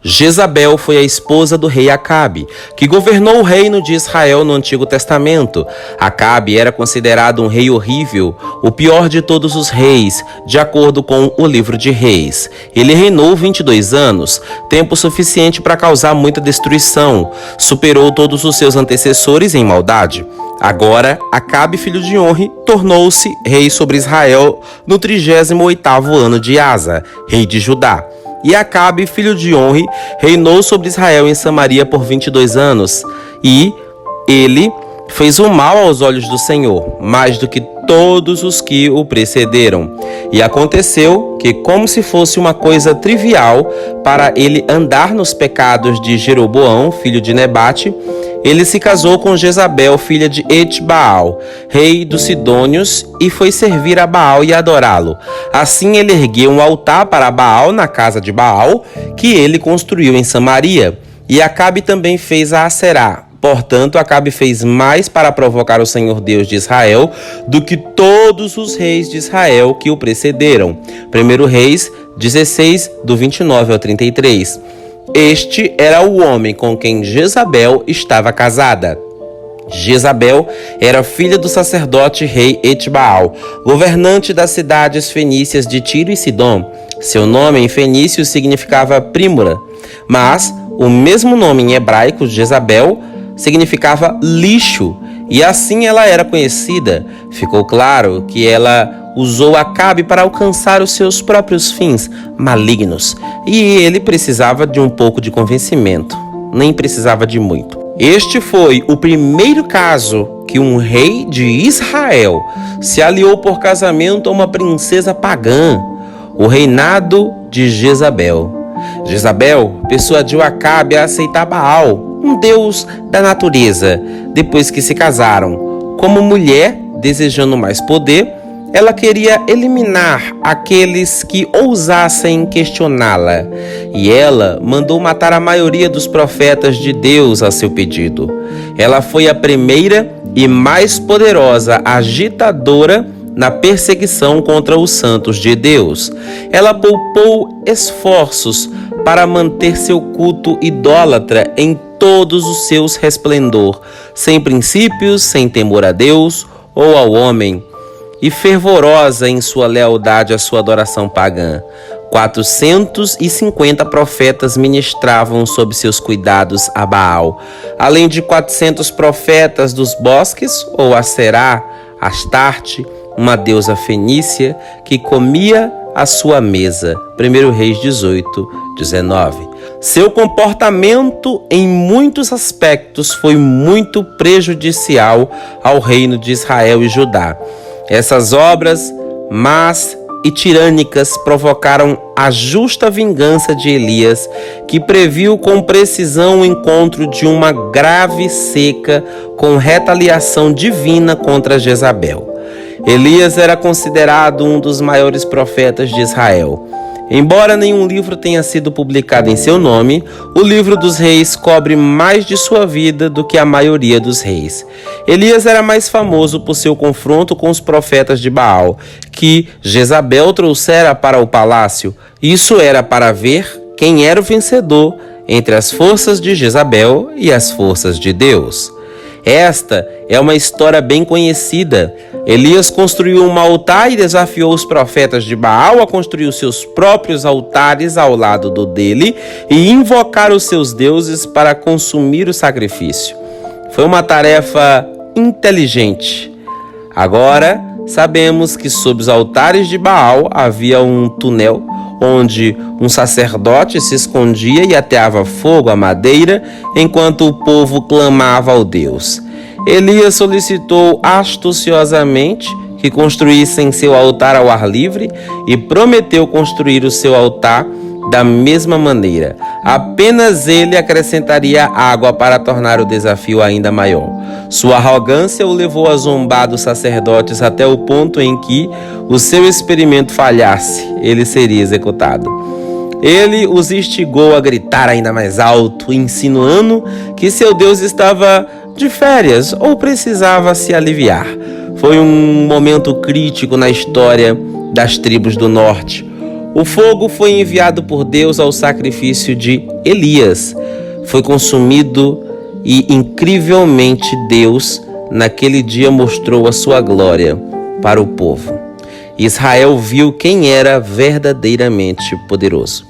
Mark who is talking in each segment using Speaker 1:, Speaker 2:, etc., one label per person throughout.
Speaker 1: Jezabel foi a esposa do rei Acabe, que governou o reino de Israel no Antigo Testamento. Acabe era considerado um rei horrível, o pior de todos os reis, de acordo com o livro de Reis. Ele reinou 22 anos, tempo suficiente para causar muita destruição. Superou todos os seus antecessores em maldade. Agora, Acabe, filho de Onri, tornou-se rei sobre Israel no 38º ano de Asa, rei de Judá. E Acabe, filho de Onri, reinou sobre Israel em Samaria por 22 anos. E ele fez o mal aos olhos do Senhor, mais do que todos os que o precederam. E aconteceu que, como se fosse uma coisa trivial para ele andar nos pecados de Jeroboão, filho de Nebate, ele se casou com Jezabel, filha de Etbaal, rei dos Sidônios, e foi servir a Baal e adorá-lo. Assim ele ergueu um altar para Baal na casa de Baal, que ele construiu em Samaria. E Acabe também fez a Aserá. Portanto, Acabe fez mais para provocar o Senhor Deus de Israel do que todos os reis de Israel que o precederam. 1 Reis 16, do 29 ao 33. Este era o homem com quem Jezabel estava casada. Jezabel era filha do sacerdote rei Etbaal, governante das cidades fenícias de Tiro e Sidom. Seu nome em fenício significava prímora, mas o mesmo nome em hebraico, Jezabel, significava lixo, e assim ela era conhecida. Ficou claro que ela usou Acabe para alcançar os seus próprios fins malignos, e ele precisava de um pouco de convencimento, nem precisava de muito. Este foi o primeiro caso que um rei de Israel se aliou por casamento a uma princesa pagã, o reinado de Jezabel. Jezabel persuadiu Acabe a aceitar Baal, um deus da natureza, depois que se casaram. Como mulher, desejando mais poder, ela queria eliminar aqueles que ousassem questioná-la, e ela mandou matar a maioria dos profetas de Deus a seu pedido. Ela foi a primeira e mais poderosa agitadora na perseguição contra os santos de Deus. Ela poupou esforços para manter seu culto idólatra em todos os seus resplendor, sem princípios, sem temor a Deus ou ao homem, e fervorosa em sua lealdade à sua adoração pagã. 450 profetas ministravam sob seus cuidados a Baal, além de 400 profetas dos bosques, ou Aserá, Astarte, uma deusa fenícia que comia à sua mesa. 1 Reis 18, 19. Seu comportamento em muitos aspectos foi muito prejudicial ao reino de Israel e Judá. Essas obras más e tirânicas provocaram a justa vingança de Elias, que previu com precisão o encontro de uma grave seca com retaliação divina contra Jezabel. Elias era considerado um dos maiores profetas de Israel. Embora nenhum livro tenha sido publicado em seu nome, o livro dos reis cobre mais de sua vida do que a maioria dos reis. Elias era mais famoso por seu confronto com os profetas de Baal, que Jezabel trouxera para o palácio. Isso era para ver quem era o vencedor entre as forças de Jezabel e as forças de Deus. Esta é uma história bem conhecida. Elias construiu um altar e desafiou os profetas de Baal a construir os seus próprios altares ao lado do dele e invocar os seus deuses para consumir o sacrifício. Foi uma tarefa inteligente. Agora sabemos que sob os altares de Baal havia um túnel onde um sacerdote se escondia e ateava fogo à madeira enquanto o povo clamava ao Deus. Elias solicitou astuciosamente que construíssem seu altar ao ar livre e prometeu construir o seu altar da mesma maneira. Apenas ele acrescentaria água para tornar o desafio ainda maior. Sua arrogância o levou a zombar dos sacerdotes até o ponto em que o seu experimento falhasse, ele seria executado. Ele os instigou a gritar ainda mais alto, insinuando que seu Deus estava de férias ou precisava se aliviar. Foi um momento crítico na história das tribos do norte. O fogo foi enviado por Deus ao sacrifício de Elias. Foi consumido e, incrivelmente, Deus, naquele dia, mostrou a sua glória para o povo. Israel viu quem era verdadeiramente poderoso.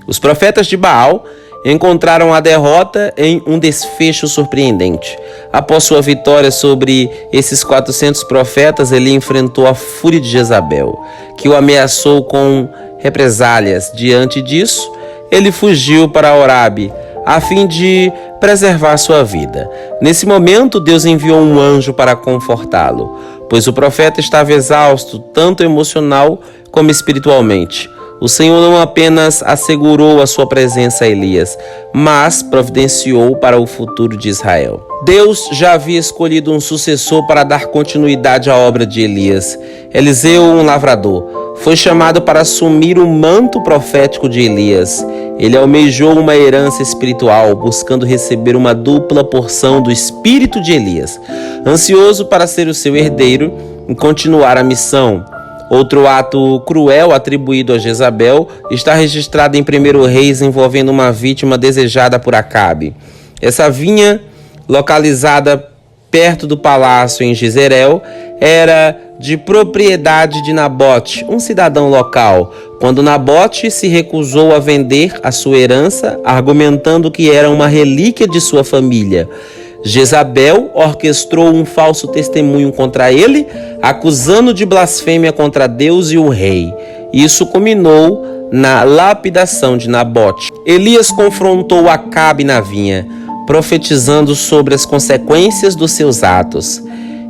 Speaker 1: Os profetas de Baal encontraram a derrota em um desfecho surpreendente. Após sua vitória sobre esses 400 profetas, ele enfrentou a fúria de Jezabel, que o ameaçou com represálias. Diante disso, ele fugiu para Orabe, a fim de preservar sua vida. Nesse momento, Deus enviou um anjo para confortá-lo, pois o profeta estava exausto, tanto emocional como espiritualmente. O Senhor não apenas assegurou a sua presença a Elias, mas providenciou para o futuro de Israel. Deus já havia escolhido um sucessor para dar continuidade à obra de Elias. Eliseu, um lavrador, foi chamado para assumir o manto profético de Elias. Ele almejou uma herança espiritual, buscando receber uma dupla porção do espírito de Elias, ansioso para ser o seu herdeiro e continuar a missão. Outro ato cruel atribuído a Jezabel está registrado em 1 Reis, envolvendo uma vítima desejada por Acabe. Essa vinha, localizada perto do palácio em Jezreel, era de propriedade de Nabote, um cidadão local, quando Nabote se recusou a vender a sua herança, argumentando que era uma relíquia de sua família. Jezabel orquestrou um falso testemunho contra ele, acusando de blasfêmia contra Deus e o rei. Isso culminou na lapidação de Nabote. Elias confrontou Acabe na vinha, profetizando sobre as consequências dos seus atos.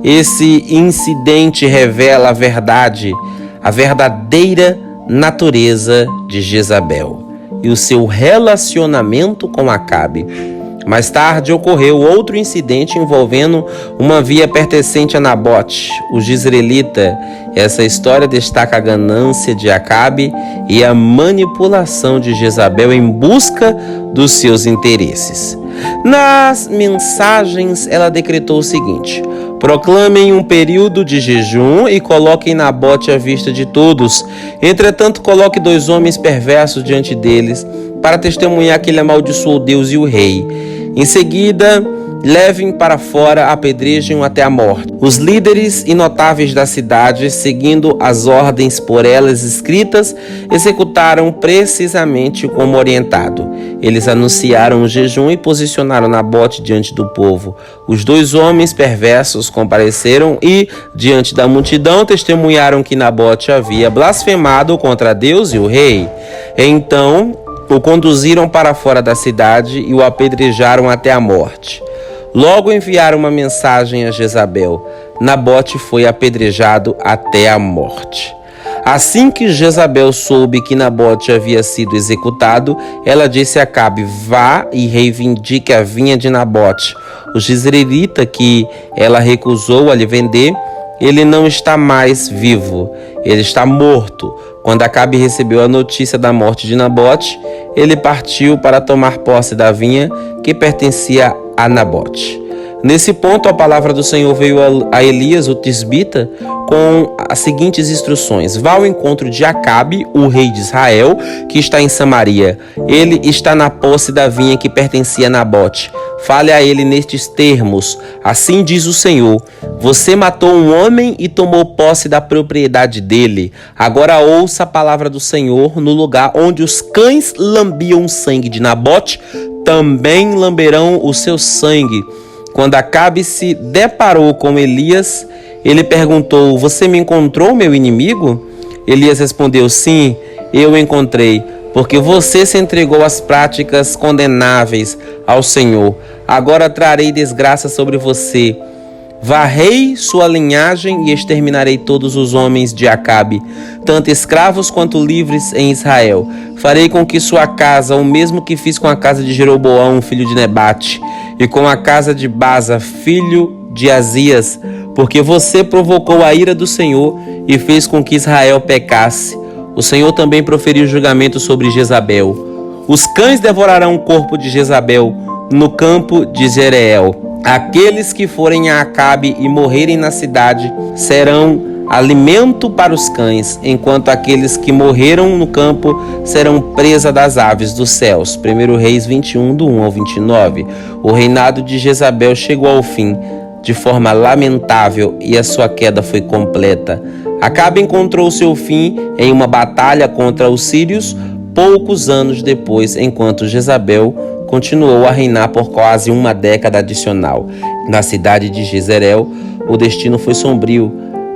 Speaker 1: Esse incidente revela a verdadeira natureza de Jezabel e o seu relacionamento com Acabe. Mais tarde ocorreu outro incidente envolvendo uma via pertencente a Nabote, o jezreelita. Essa história destaca a ganância de Acabe e a manipulação de Jezabel em busca dos seus interesses. Nas mensagens, ela decretou o seguinte: proclamem um período de jejum e coloquem Nabote à vista de todos. Entretanto, coloque 2 homens perversos diante deles, para testemunhar que ele amaldiçoou Deus e o rei. Em seguida, levem para fora, apedrejem-o até a morte. Os líderes e notáveis da cidade, seguindo as ordens por elas escritas, executaram precisamente como orientado. Eles anunciaram o jejum e posicionaram Nabote diante do povo. Os 2 homens perversos compareceram e, diante da multidão, testemunharam que Nabote havia blasfemado contra Deus e o rei. Então, o conduziram para fora da cidade e o apedrejaram até a morte. Logo enviaram uma mensagem a Jezabel: Nabote foi apedrejado até a morte. Assim que Jezabel soube que Nabote havia sido executado, ela disse a Acabe: vá e reivindique a vinha de Nabote. O jezreelita que ela recusou a lhe vender, ele não está mais vivo, ele está morto. Quando Acabe recebeu a notícia da morte de Nabote, ele partiu para tomar posse da vinha que pertencia a Nabote. Nesse ponto, a palavra do Senhor veio a Elias, o tisbita, com as seguintes instruções: vá ao encontro de Acabe, o rei de Israel, que está em Samaria. Ele está na posse da vinha que pertencia a Nabote. Fale a ele nestes termos: assim diz o Senhor, você matou um homem e tomou posse da propriedade dele. Agora ouça a palavra do Senhor: no lugar onde os cães lambiam o sangue de Nabote, também lamberão o seu sangue. Quando Acabe se deparou com Elias, ele perguntou: você me encontrou, meu inimigo? Elias respondeu: sim, eu o encontrei, porque você se entregou às práticas condenáveis ao Senhor. Agora trarei desgraça sobre você. Varrei sua linhagem e exterminarei todos os homens de Acabe, tanto escravos quanto livres em Israel. Farei com que sua casa, o mesmo que fiz com a casa de Jeroboão, filho de Nebate, e com a casa de Baza, filho de Azias, porque você provocou a ira do Senhor e fez com que Israel pecasse. O Senhor também proferiu julgamento sobre Jezabel. Os cães devorarão o corpo de Jezabel no campo de Jezreel. Aqueles que forem a Acabe e morrerem na cidade serão alimento para os cães, enquanto aqueles que morreram no campo serão presa das aves dos céus. 1 Reis 21, do 1 ao 29. O reinado de Jezabel chegou ao fim de forma lamentável e a sua queda foi completa. Acabe encontrou seu fim em uma batalha contra os sírios poucos anos depois, enquanto Jezabel continuou a reinar por quase uma década adicional. Na cidade de Jezreel, o destino foi sombrio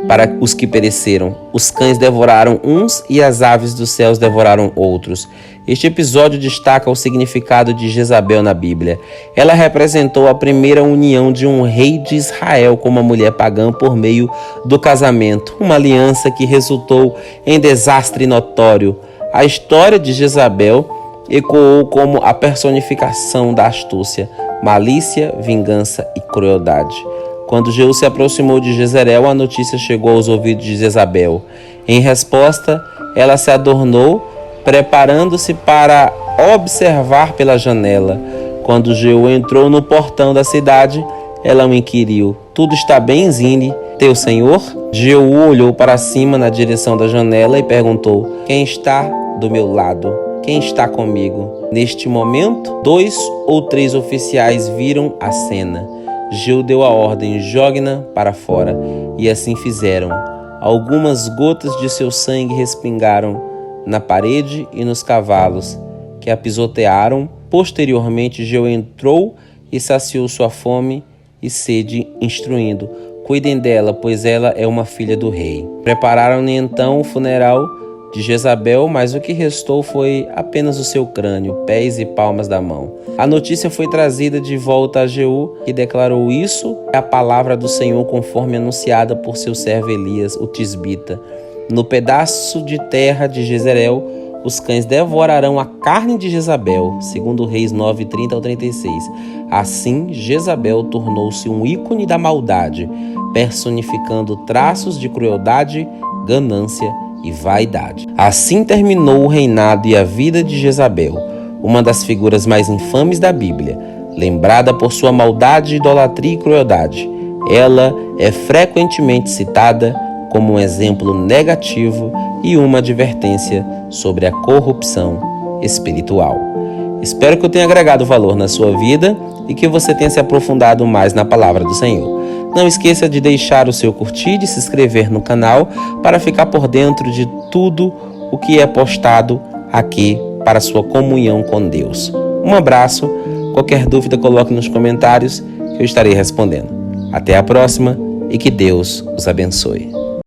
Speaker 1: para os que pereceram. Os cães devoraram uns e as aves dos céus devoraram outros. Este episódio destaca o significado de Jezabel na Bíblia. Ela representou a primeira união de um rei de Israel com uma mulher pagã por meio do casamento, uma aliança que resultou em desastre notório. A história de Jezabel ecoou como a personificação da astúcia, malícia, vingança e crueldade. Quando Jeú se aproximou de Jezreel, a notícia chegou aos ouvidos de Jezabel. Em resposta, ela se adornou, preparando-se para observar pela janela. Quando Jeú entrou no portão da cidade, ela o inquiriu: "Tudo está bem, Zine, teu senhor?" Jeú olhou para cima na direção da janela e perguntou: "Quem está do meu lado? Quem está comigo?" Neste momento, 2 ou 3 oficiais viram a cena. Jeú deu a ordem: "Jogue-na para fora." E assim fizeram. Algumas gotas de seu sangue respingaram na parede e nos cavalos, que a pisotearam. Posteriormente, Jeú entrou e saciou sua fome e sede, instruindo: "Cuidem dela, pois ela é uma filha do rei." Prepararam-lhe então o funeral de Jezabel, mas o que restou foi apenas o seu crânio, pés e palmas da mão. A notícia foi trazida de volta a Jeú, que declarou: "Isso é a palavra do Senhor conforme anunciada por seu servo Elias, o tisbita. No pedaço de terra de Jezreel, os cães devorarão a carne de Jezabel." 2 Reis 9, 30 ao 36. Assim, Jezabel tornou-se um ícone da maldade, personificando traços de crueldade, ganância e vaidade. Assim terminou o reinado e a vida de Jezabel, uma das figuras mais infames da Bíblia, lembrada por sua maldade, idolatria e crueldade. Ela é frequentemente citada como um exemplo negativo e uma advertência sobre a corrupção espiritual. Espero que eu tenha agregado valor na sua vida e que você tenha se aprofundado mais na palavra do Senhor. Não esqueça de deixar o seu curtir e de se inscrever no canal para ficar por dentro de tudo o que é postado aqui para sua comunhão com Deus. Um abraço. Qualquer dúvida, coloque nos comentários que eu estarei respondendo. Até a próxima e que Deus os abençoe.